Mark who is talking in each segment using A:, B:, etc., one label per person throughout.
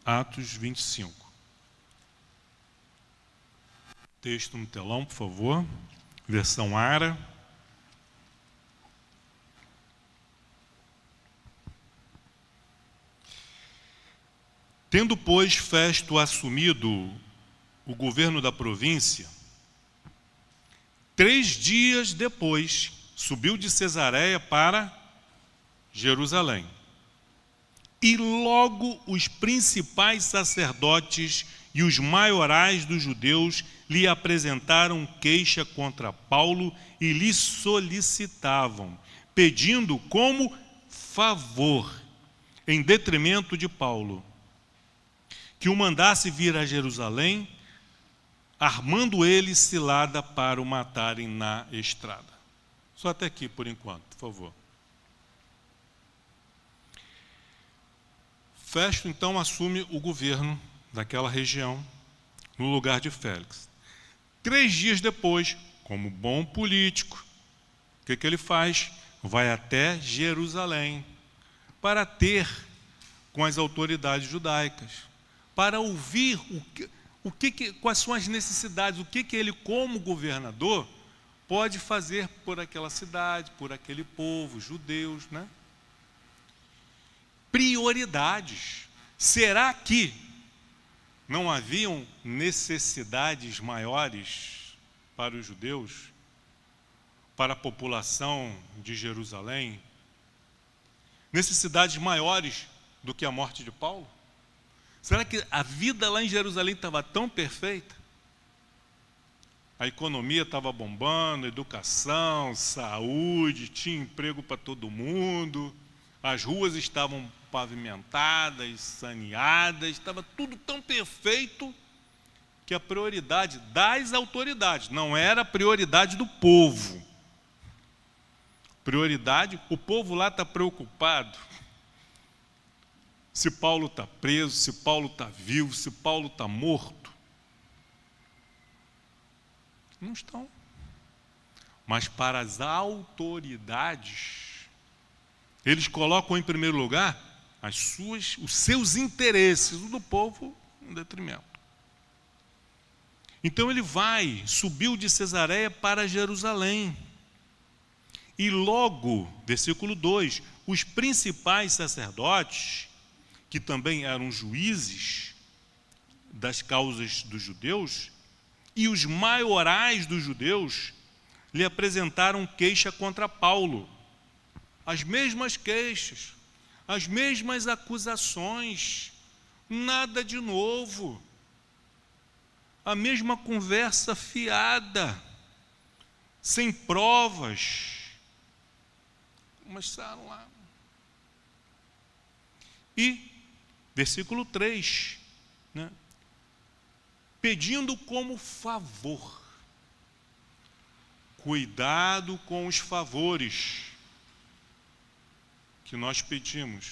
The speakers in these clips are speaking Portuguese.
A: Atos 25. Texto no telão, por favor. Versão ARA. Tendo, pois, Festo assumido o governo da província, 3 dias depois, subiu de Cesareia para Jerusalém. E logo os principais sacerdotes e os maiorais dos judeus lhe apresentaram queixa contra Paulo e lhe solicitavam, pedindo como favor, em detrimento de Paulo, que o mandasse vir a Jerusalém, armando ele cilada para o matarem na estrada. Só até aqui, por enquanto, por favor. Festo, então, assume o governo daquela região, no lugar de Félix. 3 dias depois, como bom político, o que ele faz? Vai até Jerusalém, para ter com as autoridades judaicas, para ouvir quais são as necessidades, o que ele, como governador, pode fazer por aquela cidade, por aquele povo, judeus, né? Prioridades. Será que não haviam necessidades maiores para os judeus, para a população de Jerusalém? Necessidades maiores do que a morte de Paulo? Será que a vida lá em Jerusalém estava tão perfeita? A economia estava bombando, educação, saúde, tinha emprego para todo mundo, as ruas estavam pavimentadas, saneadas, estava tudo tão perfeito que a prioridade das autoridades não era a prioridade do povo. Prioridade, o povo lá está preocupado se Paulo está preso, se Paulo está vivo, se Paulo está morto. Não estão. Mas para as autoridades, eles colocam em primeiro lugar os seus interesses, o do povo em detrimento. Então ele subiu de Cesareia para Jerusalém. E logo, versículo 2, os principais sacerdotes, que também eram juízes das causas dos judeus, e os maiorais dos judeus, lhe apresentaram queixa contra Paulo. As mesmas queixas, as mesmas acusações, nada de novo. A mesma conversa fiada, sem provas. Começaram lá. E, versículo 3, né? Pedindo como favor. Cuidado com os favores que nós pedimos.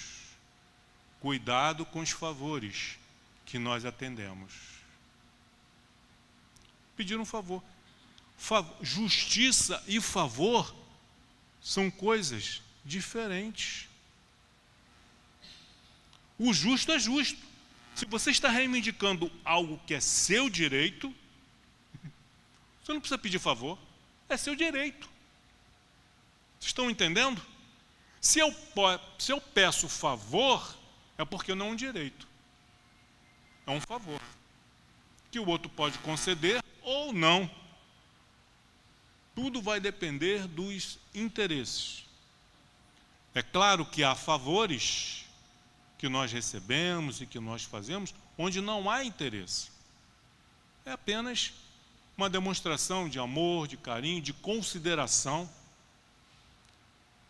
A: Cuidado com os favores que nós atendemos. Pedir um favor. Justiça e favor são coisas diferentes. O justo é justo. Se você está reivindicando algo que é seu direito, você não precisa pedir favor. É seu direito. Vocês estão entendendo? Se eu peço favor, é porque não é um direito. É um favor. Que o outro pode conceder ou não. Tudo vai depender dos interesses. É claro que há favores que nós recebemos e que nós fazemos onde não há interesse. É apenas uma demonstração de amor, de carinho, de consideração.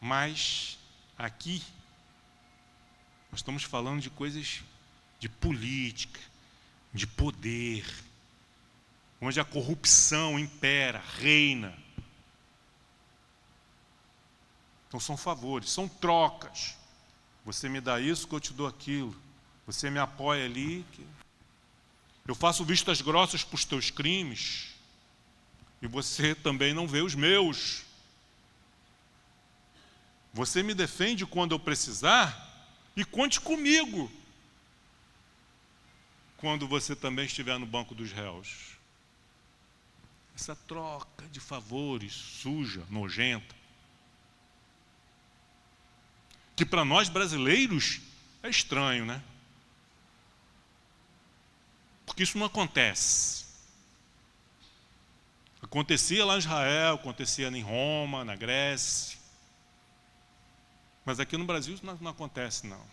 A: Mas aqui nós estamos falando de coisas de política, de poder, onde a corrupção impera, reina. Então são favores, são trocas. Você me dá isso que eu te dou aquilo. Você me apoia ali. Eu faço vistas grossas para os teus crimes. E você também não vê os meus. Você me defende quando eu precisar. E conte comigo. quando você também estiver no banco dos réus. Essa troca de favores suja, nojenta, que para nós brasileiros é estranho, né? Porque isso não acontece. Acontecia lá em Israel, acontecia em Roma, na Grécia. Mas aqui no Brasil isso não acontece, não.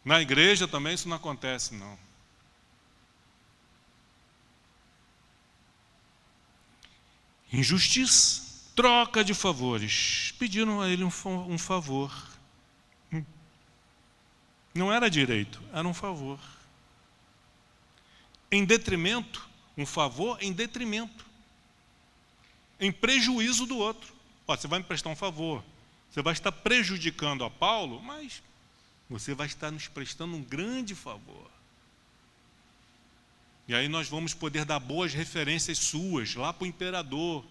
A: Na igreja também isso não acontece, não. Injustiça, troca de favores. Pediram a ele um favor. Não era direito, era um favor. Em detrimento, um favor em detrimento. Em prejuízo do outro. Ó, você vai me prestar um favor. Você vai estar prejudicando a Paulo, mas você vai estar nos prestando um grande favor. E aí nós vamos poder dar boas referências suas lá para o imperador.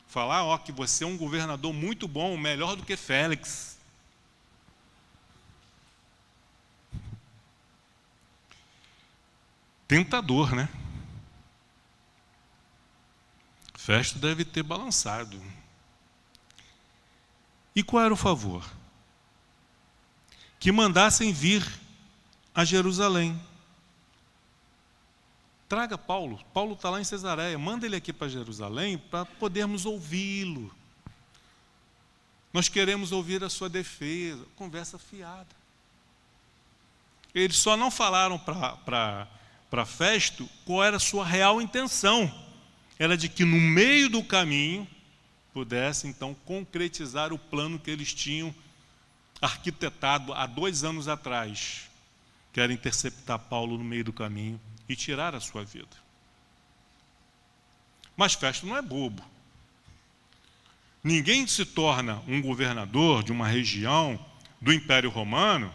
A: Falar, ó, que você é um governador muito bom, melhor do que Félix. Tentador, né? Festo deve ter balançado. E qual era o favor? Que mandassem vir a Jerusalém. Traga Paulo. Paulo está lá em Cesareia. Manda ele aqui para Jerusalém para podermos ouvi-lo. Nós queremos ouvir a sua defesa. Conversa fiada. Eles só não falaram para Festo qual era a sua real intenção. Era de que no meio do caminho pudesse então concretizar o plano que eles tinham arquitetado há 2 anos atrás, que era interceptar Paulo no meio do caminho e tirar a sua vida. Mas Festo não é bobo. Ninguém se torna um governador de uma região do Império Romano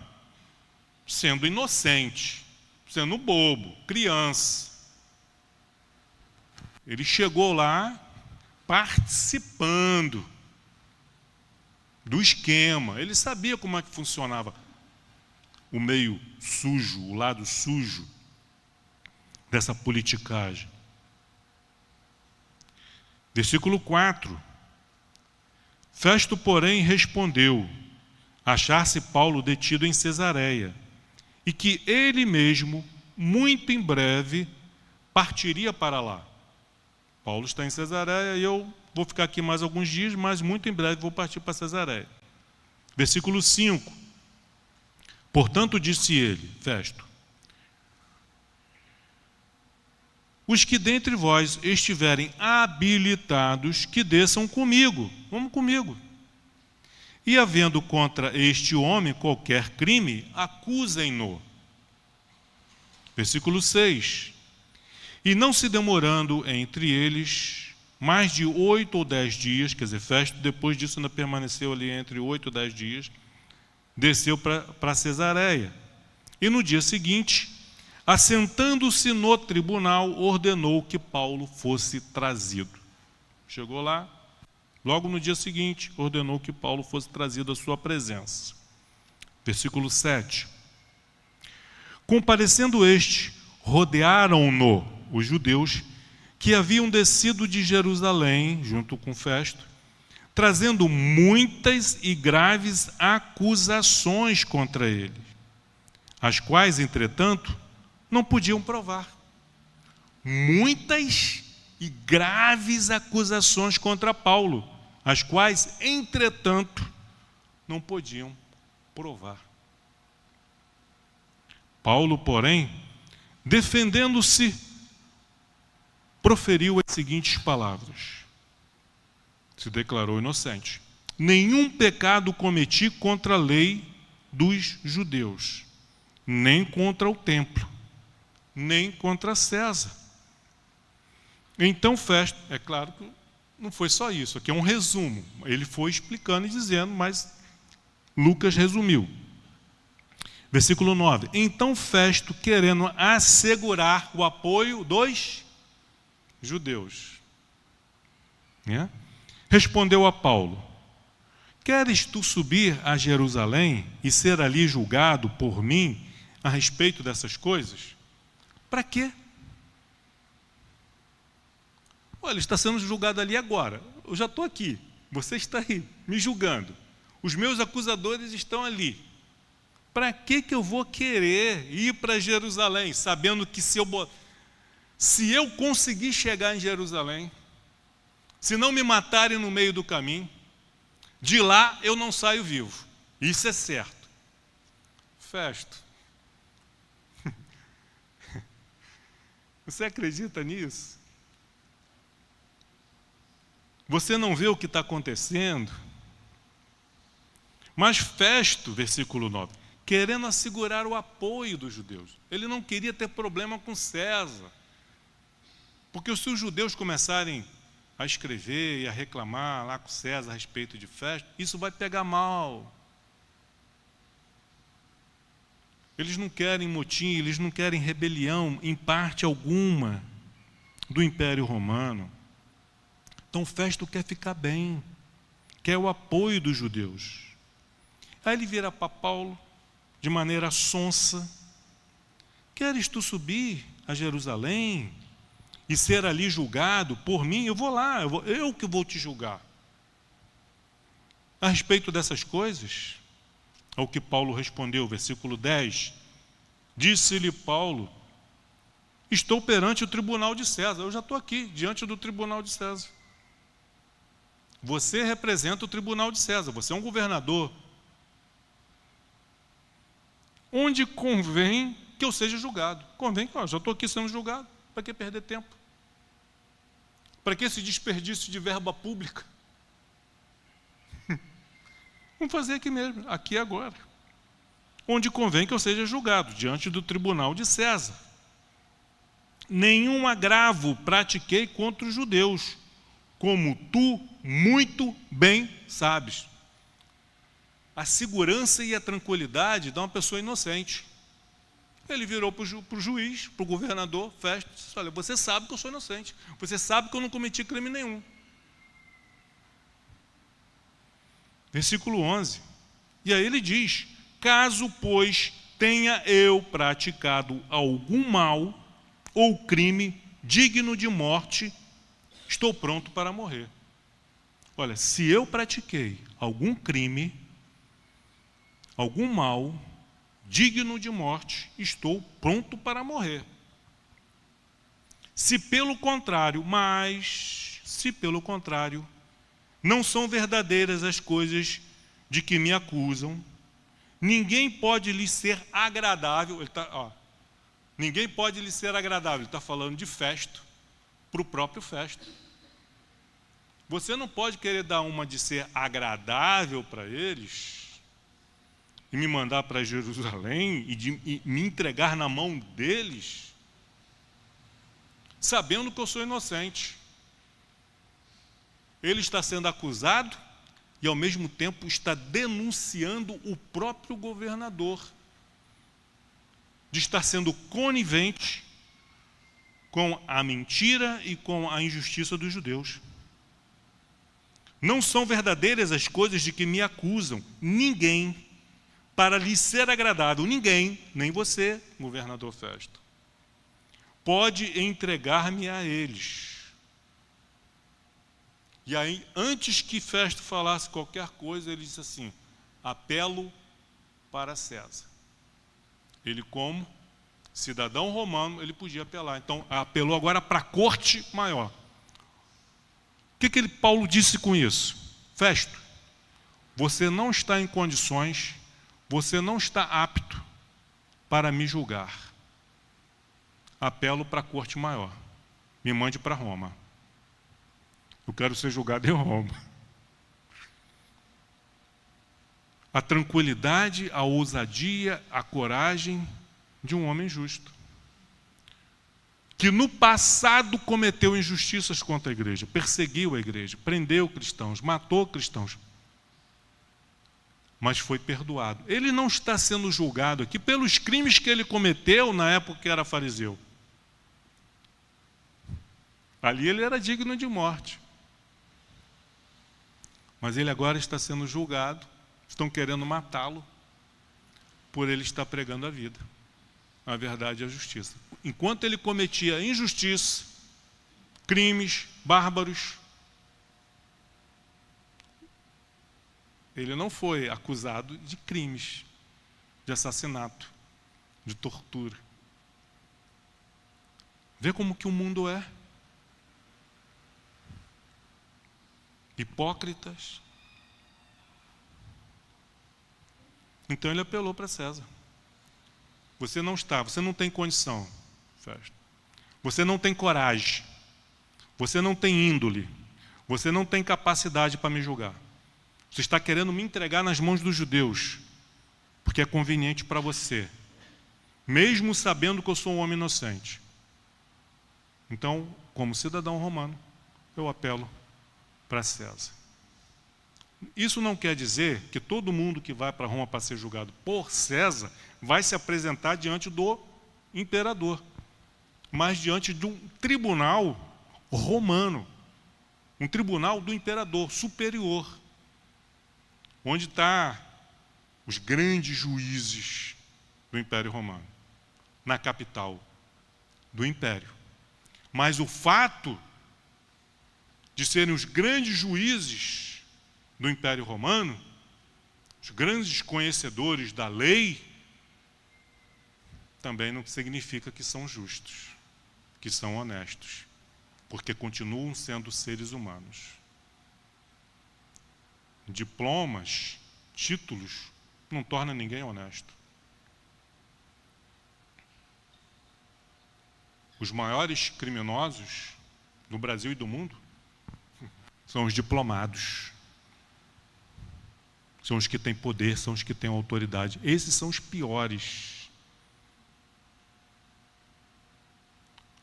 A: sendo inocente, sendo bobo, criança. Ele chegou lá participando do esquema. Ele sabia como é que funcionava o meio sujo, o lado sujo dessa politicagem. Versículo 4. Festo, porém, respondeu achar-se Paulo detido em Cesareia e que ele mesmo, muito em breve, partiria para lá. Paulo está em Cesareia e eu vou ficar aqui mais alguns dias, mas muito em breve vou partir para Cesareia. Versículo 5. Portanto, disse ele, Festo, os que dentre vós estiverem habilitados, que desçam comigo. Vamos comigo. E havendo contra este homem qualquer crime, acusem-no. Versículo 6. E não se demorando entre eles mais de 8 ou 10 dias, quer dizer, Festo depois disso ainda permaneceu ali entre 8 ou 10 dias, desceu para Cesareia. E no dia seguinte, assentando-se no tribunal, ordenou que Paulo fosse trazido. Chegou lá, logo no dia seguinte, ordenou que Paulo fosse trazido à sua presença. Versículo 7. Comparecendo este, rodearam-no os judeus que haviam descido de Jerusalém, junto com Festo, trazendo muitas e graves acusações contra ele, as quais, entretanto, não podiam provar. Muitas e graves acusações contra Paulo, as quais, entretanto, não podiam provar. Paulo, porém, defendendo-se, proferiu as seguintes palavras. Se declarou inocente. Nenhum pecado cometi contra a lei dos judeus, nem contra o templo, nem contra César. Então Festo, é claro que não foi só isso, aqui é um resumo. Ele foi explicando e dizendo, mas Lucas resumiu. Versículo 9. Então Festo, querendo assegurar o apoio dos judeus, respondeu a Paulo, queres tu subir a Jerusalém e ser ali julgado por mim a respeito dessas coisas? Para quê? Olha, ele está sendo julgado ali agora. Eu já estou aqui. Você está aí, me julgando. Os meus acusadores estão ali. Para que eu vou querer ir para Jerusalém, sabendo que se eu conseguir chegar em Jerusalém, se não me matarem no meio do caminho, de lá eu não saio vivo. Isso é certo. Festo. Você acredita nisso? Você não vê o que está acontecendo? Mas Festo, versículo 9, querendo assegurar o apoio dos judeus. Ele não queria ter problema com César. Porque se os judeus começarem a escrever e a reclamar lá com César a respeito de Festo, isso vai pegar mal. Eles não querem motim, eles não querem rebelião em parte alguma do Império Romano. Então Festo quer ficar bem, quer o apoio dos judeus. Aí ele vira para Paulo, de maneira sonsa: queres tu subir a Jerusalém e ser ali julgado por mim? Eu vou lá, eu que vou te julgar. A respeito dessas coisas, ao que Paulo respondeu, versículo 10, disse-lhe Paulo: estou perante o tribunal de César. Eu já estou aqui, diante do tribunal de César. Você representa o tribunal de César, você é um governador. Onde convém que eu seja julgado. Convém que eu já estou aqui sendo julgado. Para que perder tempo? Para que esse desperdício de verba pública? Vamos fazer aqui mesmo, aqui e agora. Onde convém que eu seja julgado, diante do tribunal de César. Nenhum agravo pratiquei contra os judeus, como tu muito bem sabes. A segurança e a tranquilidade de uma pessoa inocente. Ele virou para o juiz, para o governador, Festo, e disse: olha, você sabe que eu sou inocente, você sabe que eu não cometi crime nenhum. Versículo 11. E aí ele diz: caso, pois, tenha eu praticado algum mal ou crime digno de morte, estou pronto para morrer. Olha, se eu pratiquei algum crime, algum mal digno de morte, estou pronto para morrer. Se pelo contrário, não são verdadeiras as coisas de que me acusam, ninguém pode lhe ser agradável. Ninguém pode lhe ser agradável. Ele está falando de Festo, para o próprio Festo. Você não pode querer dar uma de ser agradável para eles e me mandar para Jerusalém e me entregar na mão deles, sabendo que eu sou inocente. Ele está sendo acusado e, ao mesmo tempo, está denunciando o próprio governador de estar sendo conivente com a mentira e com a injustiça dos judeus. Não são verdadeiras as coisas de que me acusam. Ninguém, para lhe ser agradável, ninguém, nem você, governador Festo, pode entregar-me a eles. E aí, antes que Festo falasse qualquer coisa, ele disse assim: apelo para César. Ele, como cidadão romano, ele podia apelar. Então, apelou agora para a corte maior. O que Paulo disse com isso? Festo, você não está em condições, você não está apto para me julgar. Apelo para a corte maior. Me mande para Roma. Eu quero ser julgado em Roma. A tranquilidade, a ousadia, a coragem de um homem justo, que no passado cometeu injustiças contra a igreja, perseguiu a igreja, prendeu cristãos, matou cristãos, mas foi perdoado. Ele não está sendo julgado aqui pelos crimes que ele cometeu na época que era fariseu. Ali ele era digno de morte. Mas ele agora está sendo julgado, estão querendo matá-lo, por ele estar pregando a vida, a verdade e a justiça. Enquanto ele cometia injustiça, crimes bárbaros, ele não foi acusado de crimes, de assassinato, de tortura. Vê como que o mundo é. Hipócritas. Então ele apelou para César. Você não tem condição, Festo. Você não tem coragem. Você não tem índole. Você não tem capacidade para me julgar. Você está querendo me entregar nas mãos dos judeus, porque é conveniente para você, mesmo sabendo que eu sou um homem inocente. Então, como cidadão romano, eu apelo para César. Isso não quer dizer que todo mundo que vai para Roma para ser julgado por César vai se apresentar diante do imperador, mas diante de um tribunal romano, um tribunal do imperador superior, onde está os grandes juízes do Império Romano, na capital do Império. Mas o fato de serem os grandes juízes do Império Romano, os grandes conhecedores da lei, também não significa que são justos, que são honestos, porque continuam sendo seres humanos. Diplomas, títulos, não torna ninguém honesto. Os maiores criminosos do Brasil e do mundo são os diplomados. São os que têm poder, são os que têm autoridade. Esses são os piores.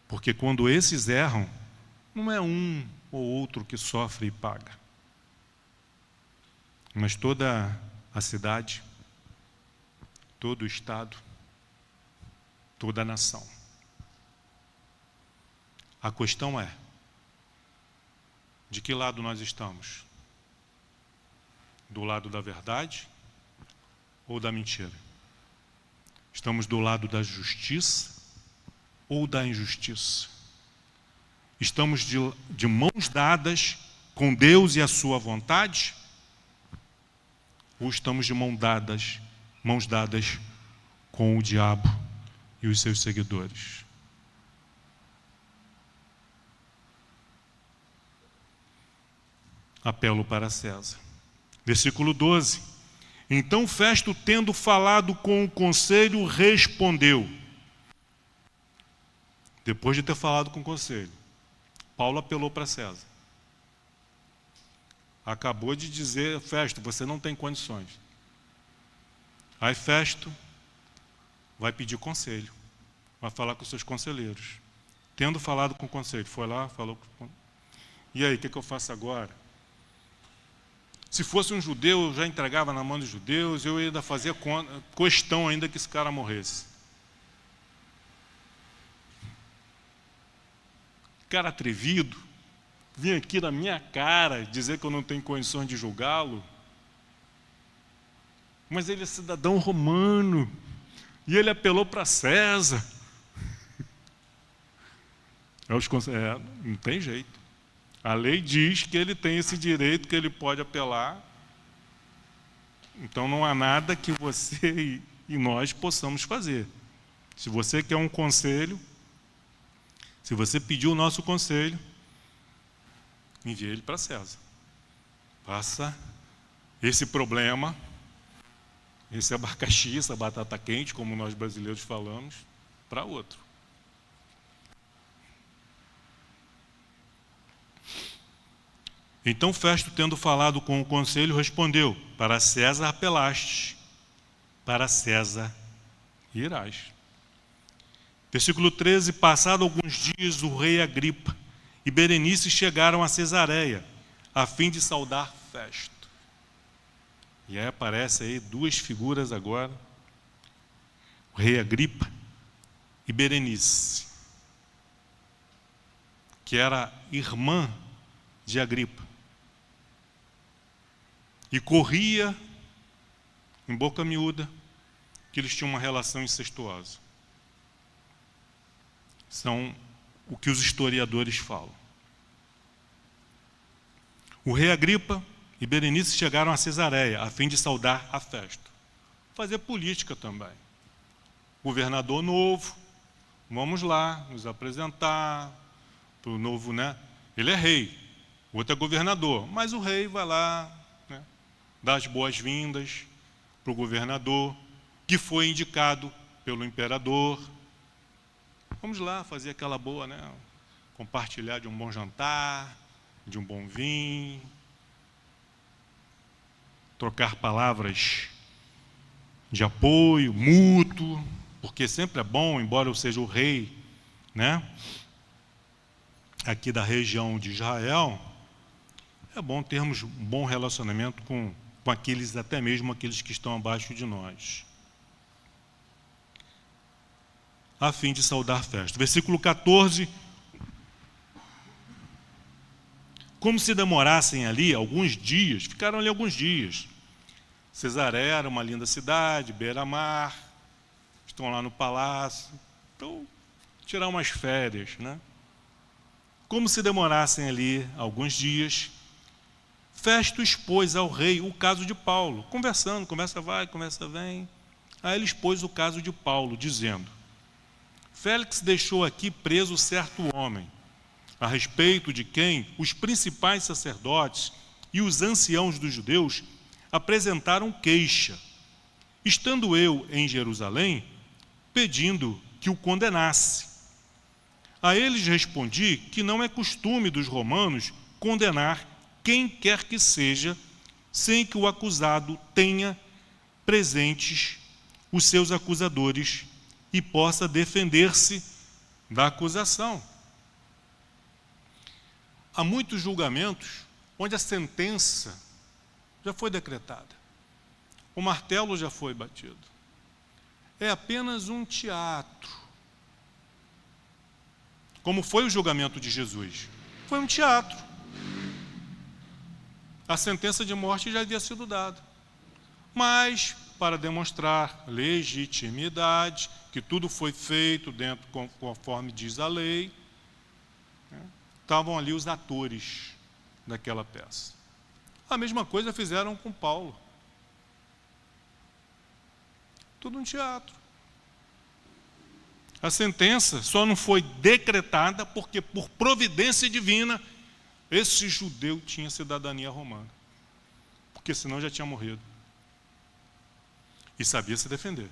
A: Porque quando esses erram, não é um ou outro que sofre e paga, mas toda a cidade, todo o estado, toda a nação. A questão é, de que lado nós estamos? Do lado da verdade ou da mentira? Estamos do lado da justiça ou da injustiça? Estamos de mãos dadas com Deus e a sua vontade? Ou estamos de mãos dadas com o diabo e os seus seguidores? Apelo para César. Versículo 12. Então Festo, tendo falado com o conselho, respondeu. Depois de ter falado com o conselho, Paulo apelou para César. Acabou de dizer, Festo, você não tem condições. Aí Festo vai pedir conselho, vai falar com os seus conselheiros. Tendo falado com o conselho, foi lá, falou com... E aí, o que eu faço agora? Se fosse um judeu, eu já entregava na mão dos judeus, eu ainda fazia questão ainda que esse cara morresse. Cara atrevido, vir aqui na minha cara dizer que eu não tenho condições de julgá-lo. Mas ele é cidadão romano, e ele apelou para César. Não tem jeito. A lei diz que ele tem esse direito, que ele pode apelar. Então não há nada que você e nós possamos fazer. Se você quer um conselho, se você pediu o nosso conselho, envie ele para César. Passa esse problema, esse abacaxi, essa batata quente, como nós brasileiros falamos, para outro. Então Festo, tendo falado com o conselho, respondeu: para César apelaste, para César irás. Versículo 13: passado alguns dias, o rei Agripa e Berenice chegaram a Cesareia, a fim de saudar Festo. E aí aparece aí duas figuras agora, o rei Agripa e Berenice, que era irmã de Agripa. e corria em boca miúda que eles tinham uma relação incestuosa. São o que os historiadores falam. O rei Agripa e Berenice chegaram a Cesareia a fim de saudar a festa. Fazer política também. Governador novo, vamos lá nos apresentar para o novo, né? Ele é rei, o outro é governador, mas o rei vai lá, né, dar as boas-vindas para o governador, que foi indicado pelo imperador. Vamos lá fazer aquela boa, né? Compartilhar de um bom jantar, de um bom vinho, trocar palavras de apoio mútuo, porque sempre é bom, embora eu seja o rei, né, aqui da região de Israel, é bom termos um bom relacionamento com aqueles, até mesmo aqueles que estão abaixo de nós, a fim de saudar a festa. Versículo 14. Como se demorassem ali alguns dias, ficaram ali alguns dias. Cesareia era uma linda cidade, beira-mar, estão lá no palácio, então, tirar umas férias, né? Como se demorassem ali alguns dias, Festo expôs ao rei o caso de Paulo, conversando, conversa vai, conversa vem. Aí ele expôs o caso de Paulo, dizendo: Félix deixou aqui preso certo homem, a respeito de quem os principais sacerdotes e os anciãos dos judeus apresentaram queixa, estando eu em Jerusalém, pedindo que o condenasse. A eles respondi que não é costume dos romanos condenar quem quer que seja, sem que o acusado tenha presentes os seus acusadores e possa defender-se da acusação. Há muitos julgamentos onde a sentença já foi decretada. O martelo já foi batido. É apenas um teatro. Como foi o julgamento de Jesus? Foi um teatro. A sentença de morte já havia sido dada. Mas, para demonstrar legitimidade, que tudo foi feito dentro conforme diz a lei, né, estavam ali os atores daquela peça. A mesma coisa fizeram com Paulo. Tudo um teatro. A sentença só não foi decretada porque, por providência divina, esse judeu tinha cidadania romana. Porque senão já tinha morrido. E sabia se defender.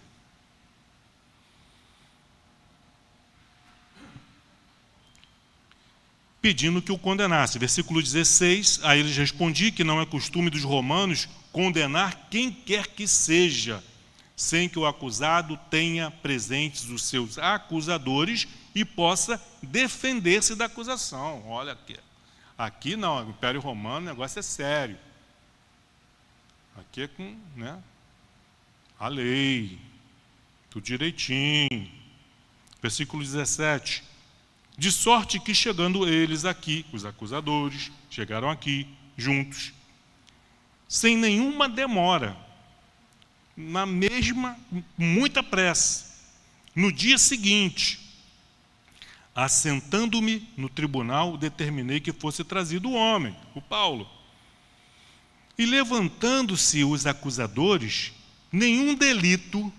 A: Pedindo que o condenasse. Versículo 16, a eles respondi que não é costume dos romanos condenar quem quer que seja, sem que o acusado tenha presentes os seus acusadores e possa defender-se da acusação. Olha aqui não, o Império Romano, o negócio é sério. Aqui é com, né, a lei, tudo direitinho. Versículo 17. De sorte que, chegando eles aqui, os acusadores, chegaram aqui, juntos, sem nenhuma demora, na mesma, muita pressa, no dia seguinte, assentando-me no tribunal, determinei que fosse trazido o homem, o Paulo. E levantando-se os acusadores, nenhum delito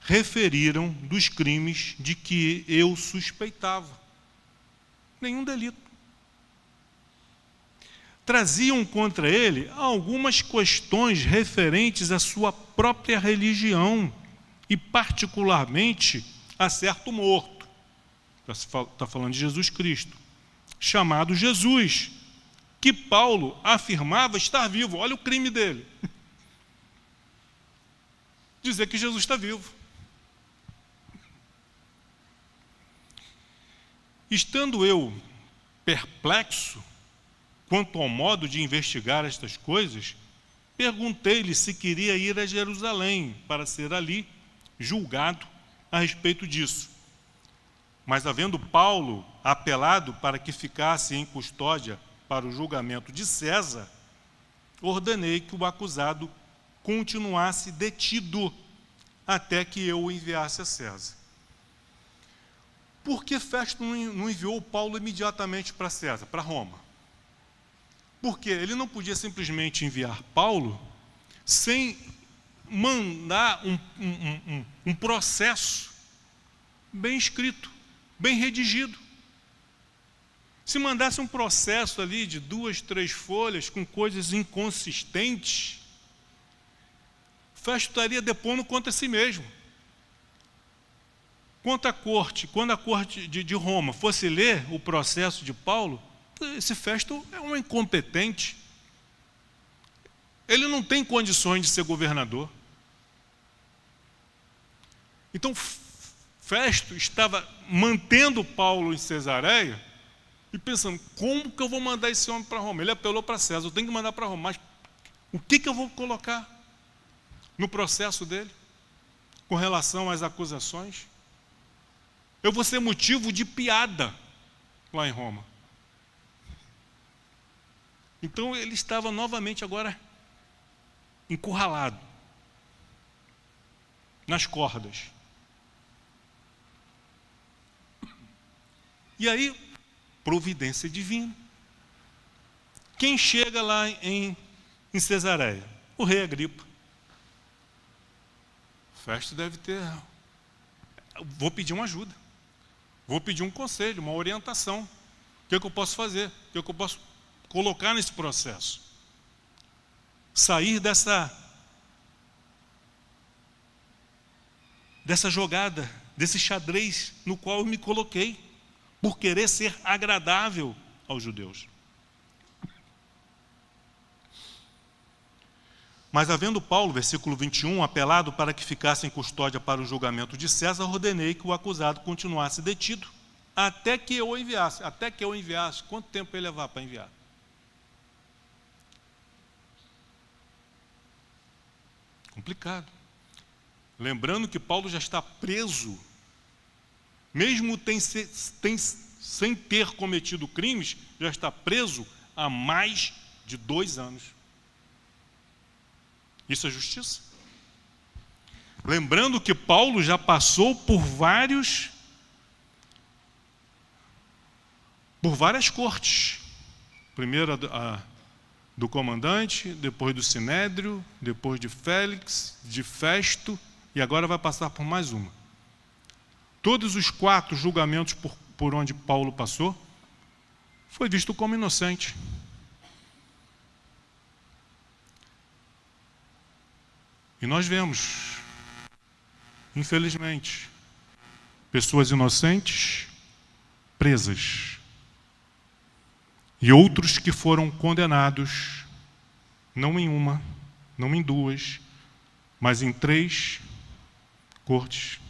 A: referiram dos crimes de que eu suspeitava. Nenhum delito. Traziam contra ele algumas questões referentes à sua própria religião e particularmente a certo morto. Está falando de Jesus Cristo, chamado Jesus, que Paulo afirmava estar vivo. Olha o crime dele. Dizer que Jesus está vivo. Estando eu perplexo quanto ao modo de investigar estas coisas, perguntei-lhe se queria ir a Jerusalém para ser ali julgado a respeito disso. Mas, havendo Paulo apelado para que ficasse em custódia para o julgamento de César, ordenei que o acusado continuasse detido até que eu o enviasse a César. Por que Festo não enviou Paulo imediatamente para César, para Roma? Porque ele não podia simplesmente enviar Paulo sem mandar um processo bem escrito, bem redigido. Se mandasse um processo ali de 2, 3 folhas com coisas inconsistentes, Festo estaria depondo contra si mesmo. Quando a corte de Roma fosse ler o processo de Paulo, esse Festo é um incompetente. Ele não tem condições de ser governador. Então, Festo estava mantendo Paulo em Cesareia e pensando, como que eu vou mandar esse homem para Roma? Ele apelou para César, eu tenho que mandar para Roma, mas o que eu vou colocar no processo dele com relação às acusações? Eu vou ser motivo de piada lá em Roma. Então ele estava novamente agora encurralado nas cordas. E aí, providência divina. Quem chega lá em Cesareia? O rei Agripa. Festo deve ter... Vou pedir uma ajuda. Vou pedir um conselho, uma orientação. O que eu posso fazer? O que eu posso colocar nesse processo? Sair dessa jogada, desse xadrez no qual eu me coloquei, por querer ser agradável aos judeus. Mas havendo Paulo, versículo 21, apelado para que ficasse em custódia para o julgamento de César, ordenei que o acusado continuasse detido, até que eu o enviasse. Até que eu o enviasse. Quanto tempo ele levar para enviar? Complicado. Lembrando que Paulo já está preso, mesmo sem ter cometido crimes, já está preso há mais de 2 anos. Isso é justiça? Lembrando que Paulo já passou por várias cortes. Primeiro do comandante, depois do Sinédrio, depois de Félix, de Festo, e agora vai passar por mais uma. Todos os 4 julgamentos por onde Paulo passou, foi visto como inocente. E nós vemos, infelizmente, pessoas inocentes presas. E outros que foram condenados, não em uma, não em 2, mas em 3 cortes,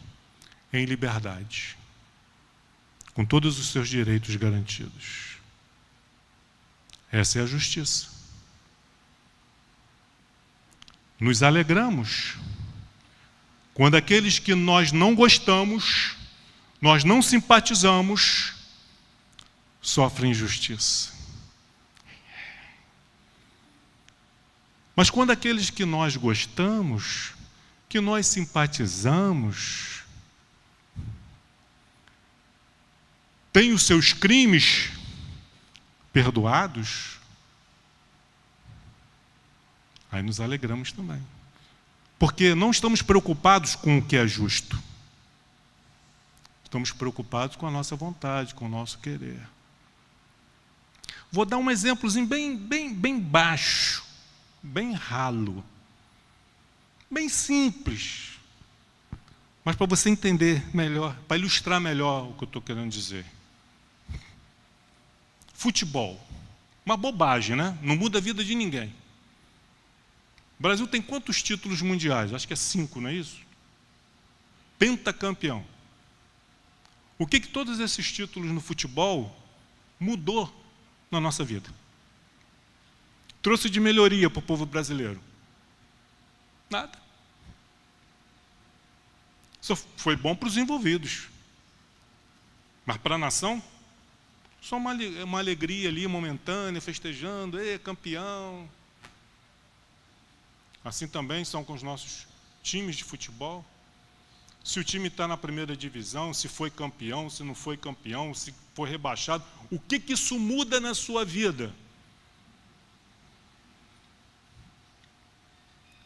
A: em liberdade, com todos os seus direitos garantidos. Essa é a justiça. Nos alegramos quando aqueles que nós não gostamos, nós não simpatizamos, sofrem injustiça. Mas quando aqueles que nós gostamos, que nós simpatizamos, têm os seus crimes perdoados, aí nos alegramos também. Porque não estamos preocupados com o que é justo. Estamos preocupados com a nossa vontade, com o nosso querer. Vou dar um exemplozinho bem baixo, bem ralo, bem simples, mas para você entender melhor, para ilustrar melhor o que eu estou querendo dizer. Futebol. Uma bobagem, né? Não muda a vida de ninguém. O Brasil tem quantos títulos mundiais? Acho que é 5, não é isso? Pentacampeão. O que todos esses títulos no futebol mudou na nossa vida? Trouxe de melhoria para o povo brasileiro? Nada. Só foi bom para os envolvidos. Mas para a nação, só uma alegria ali momentânea, festejando, campeão. Assim também são com os nossos times de futebol. Se o time está na primeira divisão, se foi campeão, se não foi campeão, se foi rebaixado, o que isso muda na sua vida?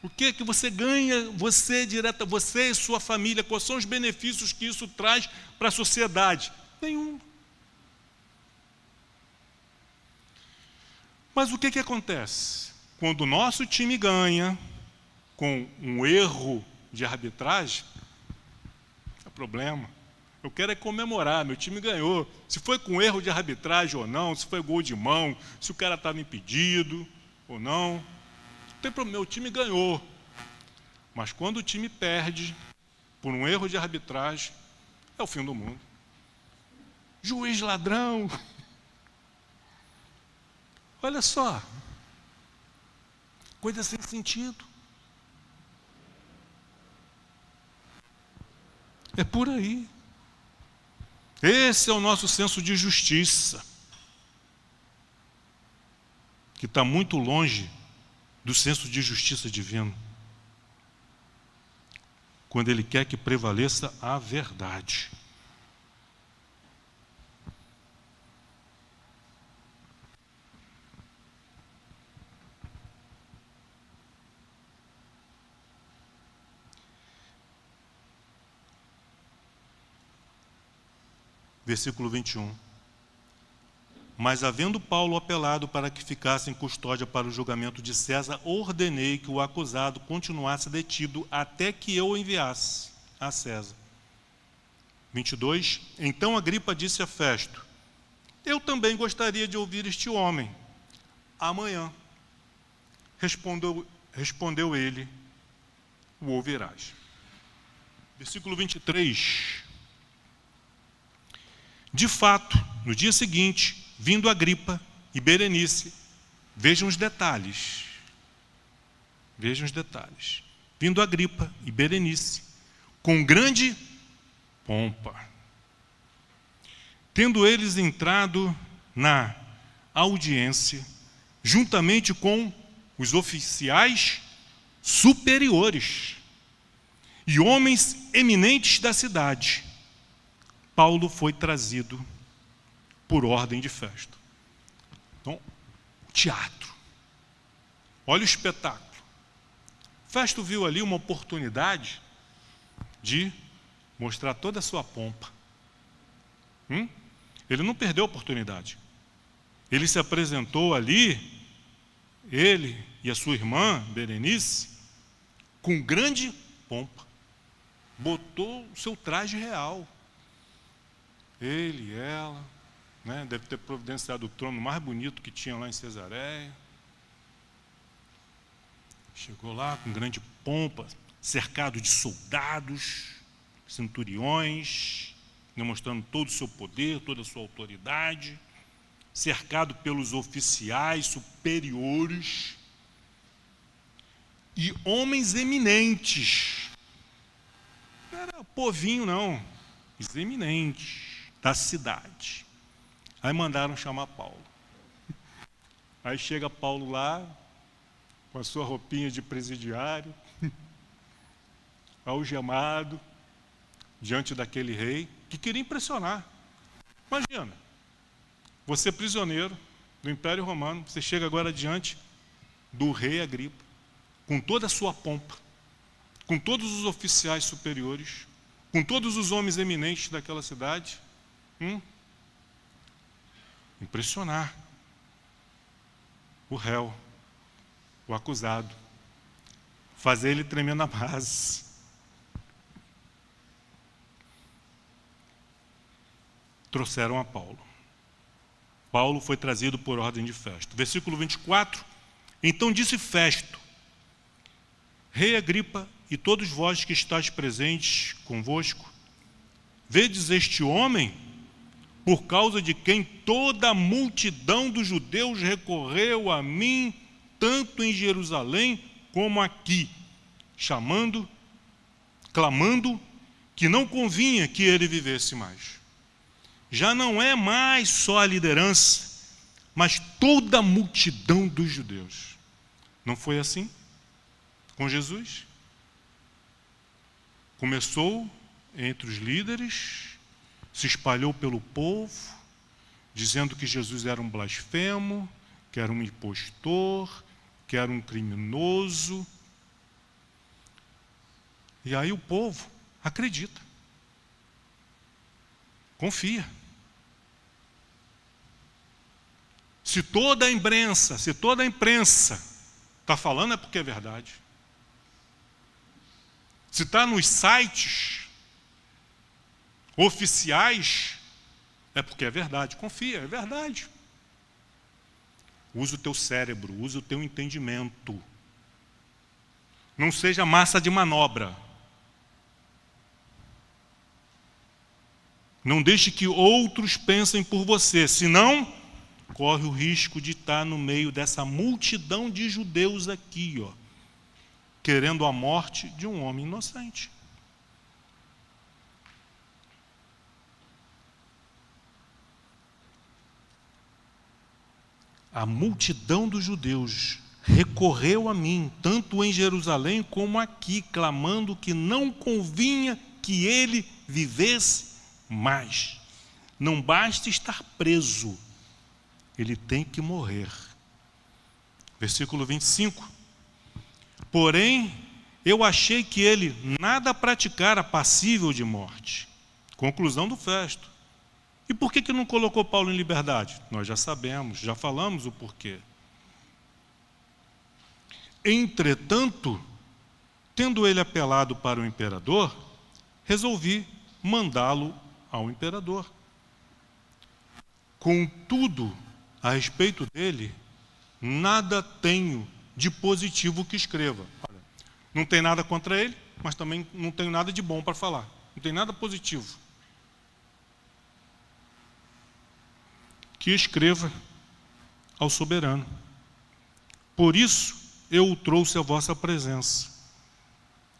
A: O que você ganha, você e sua família? Quais são os benefícios que isso traz para a sociedade? Nenhum. Mas o que acontece? Quando o nosso time ganha, com um erro de arbitragem, é problema. Eu quero é comemorar, meu time ganhou. Se foi com erro de arbitragem ou não, se foi gol de mão, se o cara estava impedido ou não. Não tem problema, meu time ganhou. Mas quando o time perde por um erro de arbitragem, é o fim do mundo. Juiz ladrão. Olha só. Coisa sem sentido. É por aí. Esse é o nosso senso de justiça, que está muito longe do senso de justiça divino, quando ele quer que prevaleça a verdade. Versículo 21. Mas, havendo Paulo apelado para que ficasse em custódia para o julgamento de César, ordenei que o acusado continuasse detido até que eu o enviasse a César. 22. Então Agripa disse a Festo: eu também gostaria de ouvir este homem. Amanhã. Respondeu ele: o ouvirás. Versículo 23. De fato, no dia seguinte, vindo Agripa e Berenice, vejam os detalhes. Vejam os detalhes. Vindo Agripa e Berenice, com grande pompa. Tendo eles entrado na audiência, juntamente com os oficiais superiores e homens eminentes da cidade, Paulo foi trazido por ordem de Festo. Então, teatro. Olha o espetáculo. Festo viu ali uma oportunidade de mostrar toda a sua pompa. Ele não perdeu a oportunidade. Ele se apresentou ali, ele e a sua irmã, Berenice, com grande pompa. Botou o seu traje real. Ele e ela, né, deve ter providenciado o trono mais bonito que tinha lá em Cesareia. Chegou lá com grande pompa, cercado de soldados, centuriões, demonstrando todo o seu poder, toda a sua autoridade, cercado pelos oficiais superiores e homens eminentes. Não era povinho, não, os eminentes da cidade. Aí mandaram chamar Paulo. Aí chega Paulo lá, com a sua roupinha de presidiário, algemado, diante daquele rei, que queria impressionar. Imagina, você é prisioneiro do Império Romano, você chega agora diante do rei Agripa, com toda a sua pompa, com todos os oficiais superiores, com todos os homens eminentes daquela cidade. Impressionar o réu, o acusado, fazer ele tremer na base. Trouxeram a Paulo. Paulo foi trazido por ordem de Festo. Versículo 24. Então disse Festo: Rei Agripa e todos vós que estáis presentes convosco, vedes este homem, por causa de quem toda a multidão dos judeus recorreu a mim, tanto em Jerusalém como aqui, clamando que não convinha que ele vivesse mais. Já não é mais só a liderança, mas toda a multidão dos judeus. Não foi assim? com Jesus. Começou entre os líderes, se espalhou pelo povo, dizendo que Jesus era um blasfemo, que era um impostor, que era um criminoso. E aí o povo acredita, confia. Se toda a imprensa está falando, é porque é verdade. Se está nos sites oficiais, é porque é verdade. Confia, é verdade. Usa o teu cérebro, usa o teu entendimento. Não seja massa de manobra. Não deixe que outros pensem por você, senão corre o risco de estar no meio dessa multidão de judeus aqui, querendo a morte de um homem inocente. A multidão dos judeus recorreu a mim, tanto em Jerusalém como aqui, clamando que não convinha que ele vivesse mais. Não basta estar preso, ele tem que morrer. Versículo 25. Porém, eu achei que ele nada praticara passível de morte. Conclusão do Festo. E por que não colocou Paulo em liberdade? Nós já sabemos, já falamos o porquê. Entretanto, tendo ele apelado para o imperador, resolvi mandá-lo ao imperador. Contudo, a respeito dele, nada tenho de positivo que escreva. Olha, não tem nada contra ele, mas também não tenho nada de bom para falar. Não tem nada positivo. Que escreva ao soberano. Por isso, eu o trouxe à vossa presença.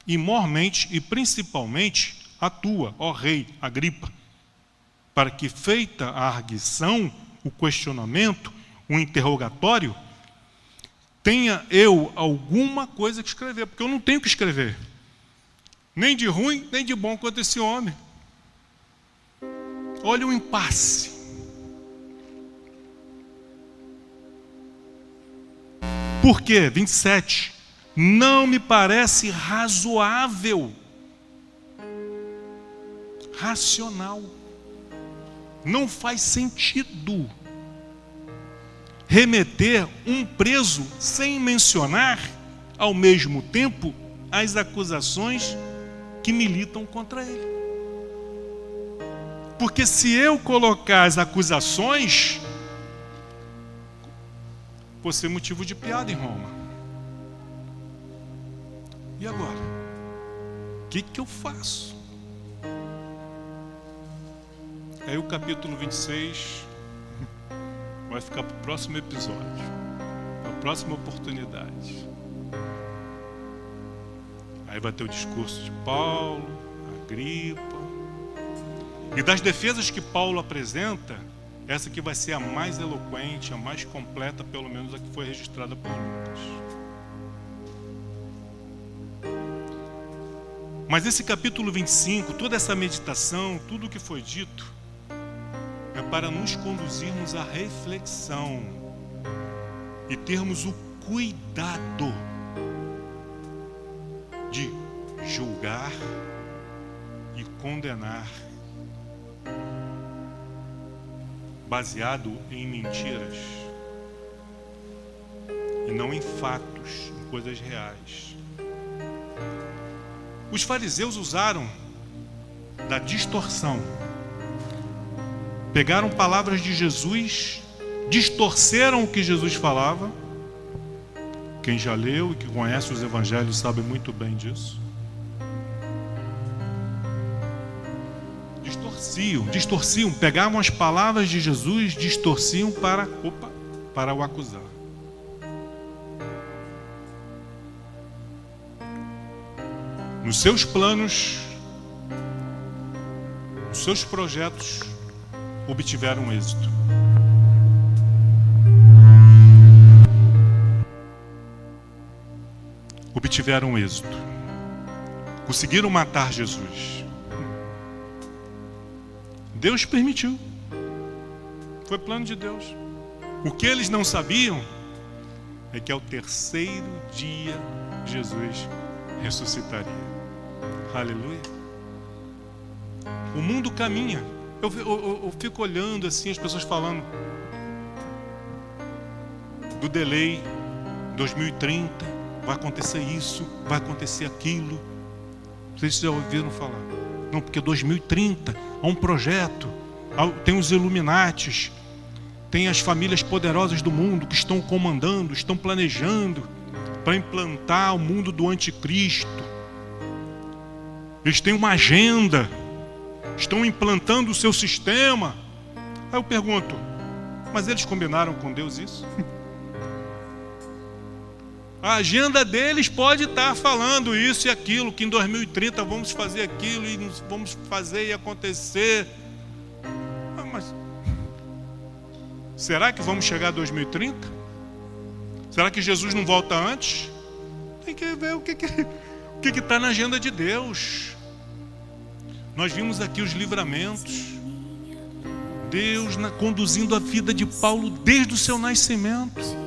A: E mormente e principalmente a tua, ó rei Agripa, para que, feita a arguição, o questionamento, o interrogatório, tenha eu alguma coisa que escrever, porque eu não tenho que escrever. Nem de ruim, nem de bom quanto esse homem. Olha o impasse. Por quê? 27. Não me parece razoável, racional. Não faz sentido remeter um preso sem mencionar, ao mesmo tempo, as acusações que militam contra ele. Porque se eu colocar as acusações, vou ser motivo de piada em Roma. E agora? O que eu faço? Aí o capítulo 26 vai ficar para o próximo episódio, para a próxima oportunidade. Aí vai ter o discurso de Paulo, Agripa. E das defesas que Paulo apresenta, essa aqui vai ser a mais eloquente, a mais completa, pelo menos a que foi registrada por Lucas. Mas esse capítulo 25, toda essa meditação, tudo o que foi dito, é para nos conduzirmos à reflexão e termos o cuidado de julgar e condenar baseado em mentiras e não em fatos, em coisas reais. Os fariseus usaram da distorção. Pegaram palavras de Jesus, distorceram o que Jesus falava. Quem já leu e que conhece os evangelhos sabe muito bem disso. Distorciam, pegavam as palavras de Jesus, distorciam para o acusar. Nos seus planos, nos seus projetos, obtiveram êxito. O obtiveram êxito. Conseguiram matar Jesus. Deus permitiu. Foi plano de Deus. O que eles não sabiam é que ao terceiro dia Jesus ressuscitaria. Aleluia. O mundo caminha. Eu fico olhando assim, as pessoas falando do delay 2030, vai acontecer isso, vai acontecer aquilo. Não sei se vocês já ouviram falar. Não, porque 2030 há um projeto, tem os Illuminatis, tem as famílias poderosas do mundo que estão comandando, estão planejando para implantar o mundo do anticristo. Eles têm uma agenda, estão implantando o seu sistema. Aí eu pergunto, mas eles combinaram com Deus isso? A agenda deles pode estar falando isso e aquilo, que em 2030 vamos fazer aquilo e vamos fazer e acontecer. Mas será que vamos chegar a 2030? Será que Jesus não volta antes? Tem que ver o que está na agenda de Deus. Nós vimos aqui os livramentos. Deus conduzindo a vida de Paulo desde o seu nascimento.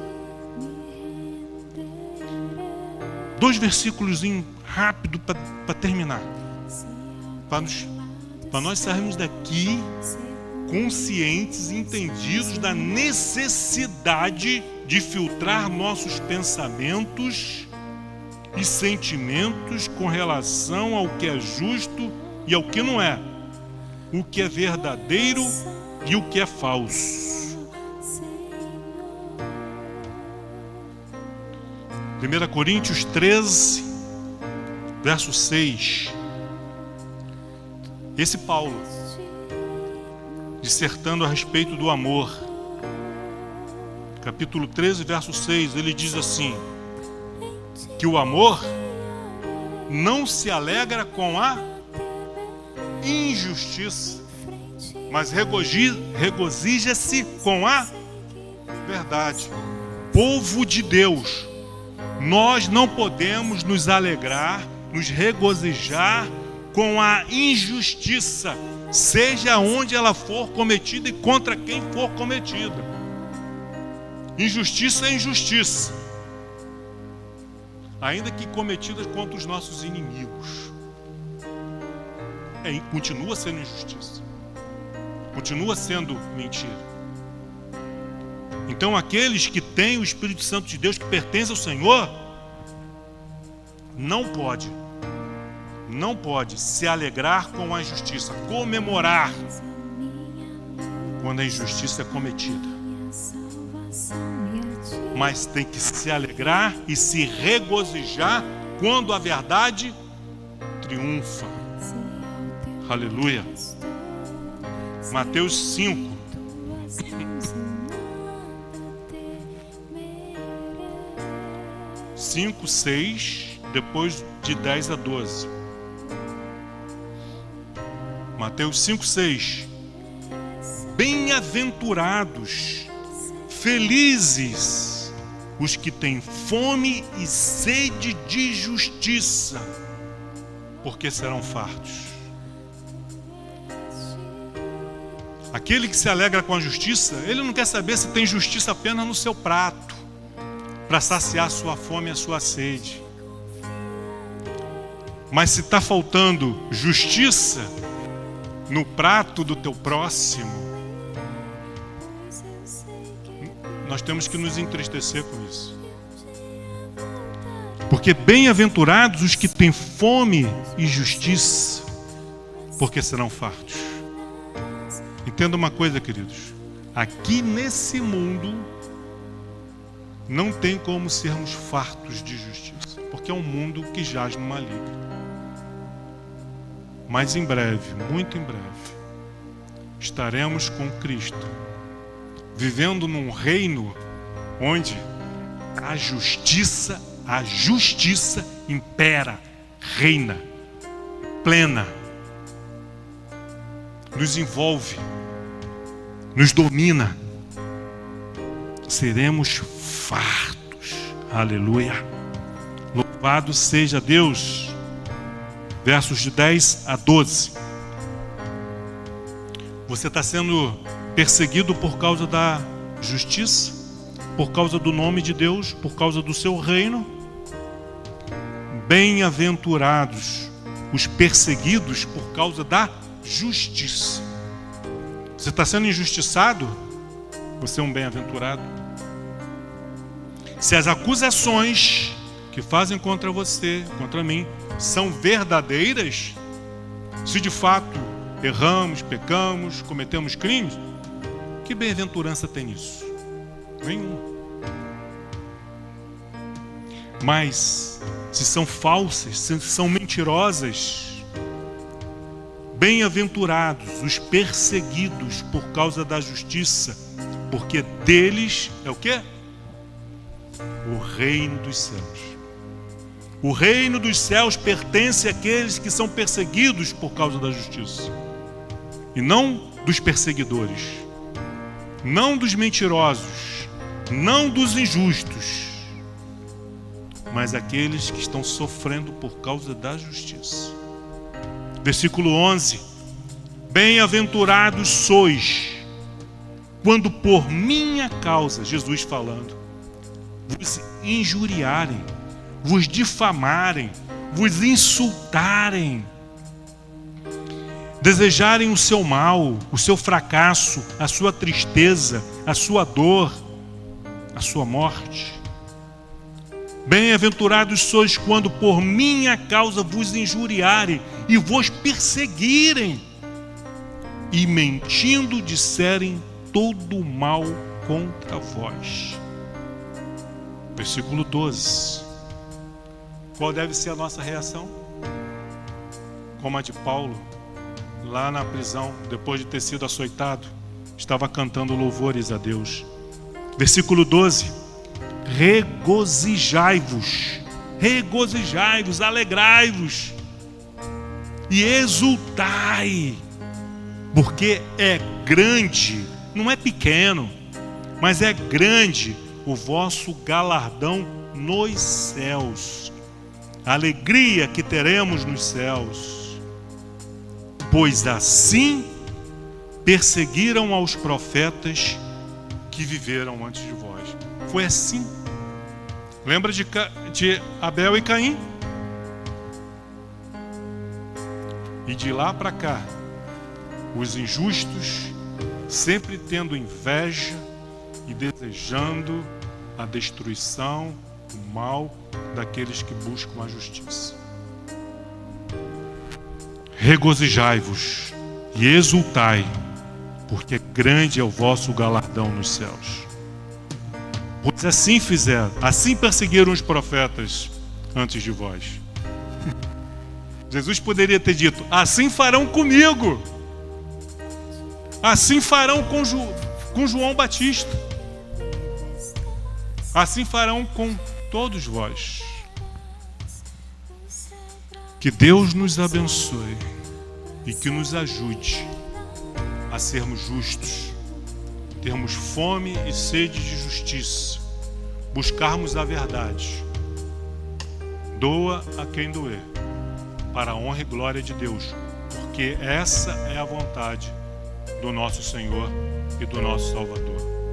A: 2 versículos rápido para terminar. Para nós sairmos daqui conscientes e entendidos da necessidade de filtrar nossos pensamentos e sentimentos com relação ao que é justo e ao que não é, o que é verdadeiro e o que é falso. 1 Coríntios 13, verso 6. Esse Paulo, dissertando a respeito do amor, capítulo 13, verso 6, ele diz assim, que o amor não se alegra com a injustiça, mas regozija-se com a verdade. Povo de Deus, nós não podemos nos alegrar, nos regozijar com a injustiça, seja onde ela for cometida e contra quem for cometida. Injustiça é injustiça, ainda que cometida contra os nossos inimigos. Continua sendo injustiça, continua sendo mentira. Então aqueles que têm o Espírito Santo de Deus, que pertence ao Senhor, não pode se alegrar com a injustiça, comemorar quando a injustiça é cometida, mas tem que se alegrar e se regozijar quando a verdade triunfa. Aleluia. Mateus 5. Cinco, 6, depois de 10 a 12. Mateus 5, 6. Bem-aventurados, felizes os que têm fome e sede de justiça, porque serão fartos. Aquele que se alegra com a justiça, ele não quer saber se tem justiça apenas no seu prato, para saciar a sua fome e a sua sede. Mas se está faltando justiça no prato do teu próximo, nós temos que nos entristecer com isso. Porque bem-aventurados os que têm fome e justiça, porque serão fartos. Entenda uma coisa, queridos. Aqui nesse mundo não tem como sermos fartos de justiça, porque é um mundo que jaz no maligno. Mas em breve, muito em breve, estaremos com Cristo, vivendo num reino onde a justiça impera, reina, plena, nos envolve, nos domina. Seremos fartos. Aleluia. Louvado Louvado seja Deus. Versos de 10 a 12. Você está sendo perseguido por causa da justiça, por causa do nome de Deus, por causa do seu reino. Bem-aventurados os perseguidos por causa da justiça. Você está sendo injustiçado? Você é um bem-aventurado. Se as acusações que fazem contra você, contra mim, são verdadeiras, se de fato erramos, pecamos, cometemos crimes, que bem-aventurança tem isso? Nenhuma. Mas se são falsas, se são mentirosas, bem-aventurados os perseguidos por causa da justiça, porque deles é o quê? O reino dos céus. O reino dos céus pertence àqueles que são perseguidos por causa da justiça. E não dos perseguidores, não dos mentirosos, não dos injustos, mas aqueles que estão sofrendo por causa da justiça. Versículo 11. Bem-aventurados sois, quando por minha causa, Jesus falando, vos injuriarem, vos difamarem, vos insultarem, desejarem o seu mal, o seu fracasso, a sua tristeza, a sua dor, a sua morte. Bem-aventurados sois quando por minha causa vos injuriarem e vos perseguirem, e mentindo disserem todo o mal contra vós. Versículo 12. Qual deve ser a nossa reação? Como a de Paulo, lá na prisão, depois de ter sido açoitado, estava cantando louvores a Deus. Versículo 12. Regozijai-vos, regozijai-vos, alegrai-vos e exultai, porque é grande, não é pequeno, mas é grande o vosso galardão nos céus. A alegria que teremos nos céus, pois assim perseguiram aos profetas que viveram antes de vós. Foi assim. Lembra de Abel e Caim? E de lá para cá, os injustos sempre tendo inveja e desejando a destruição, o mal daqueles que buscam a justiça. Regozijai-vos e exultai, porque grande é o vosso galardão nos céus. Pois assim fizeram, assim perseguiram os profetas antes de vós. Jesus poderia ter dito: assim farão comigo, assim farão com João Batista, assim farão com todos vós. Que Deus nos abençoe e que nos ajude a sermos justos, termos fome e sede de justiça, buscarmos a verdade, doa a quem doer, para a honra e glória de Deus, porque essa é a vontade do nosso Senhor e do nosso Salvador.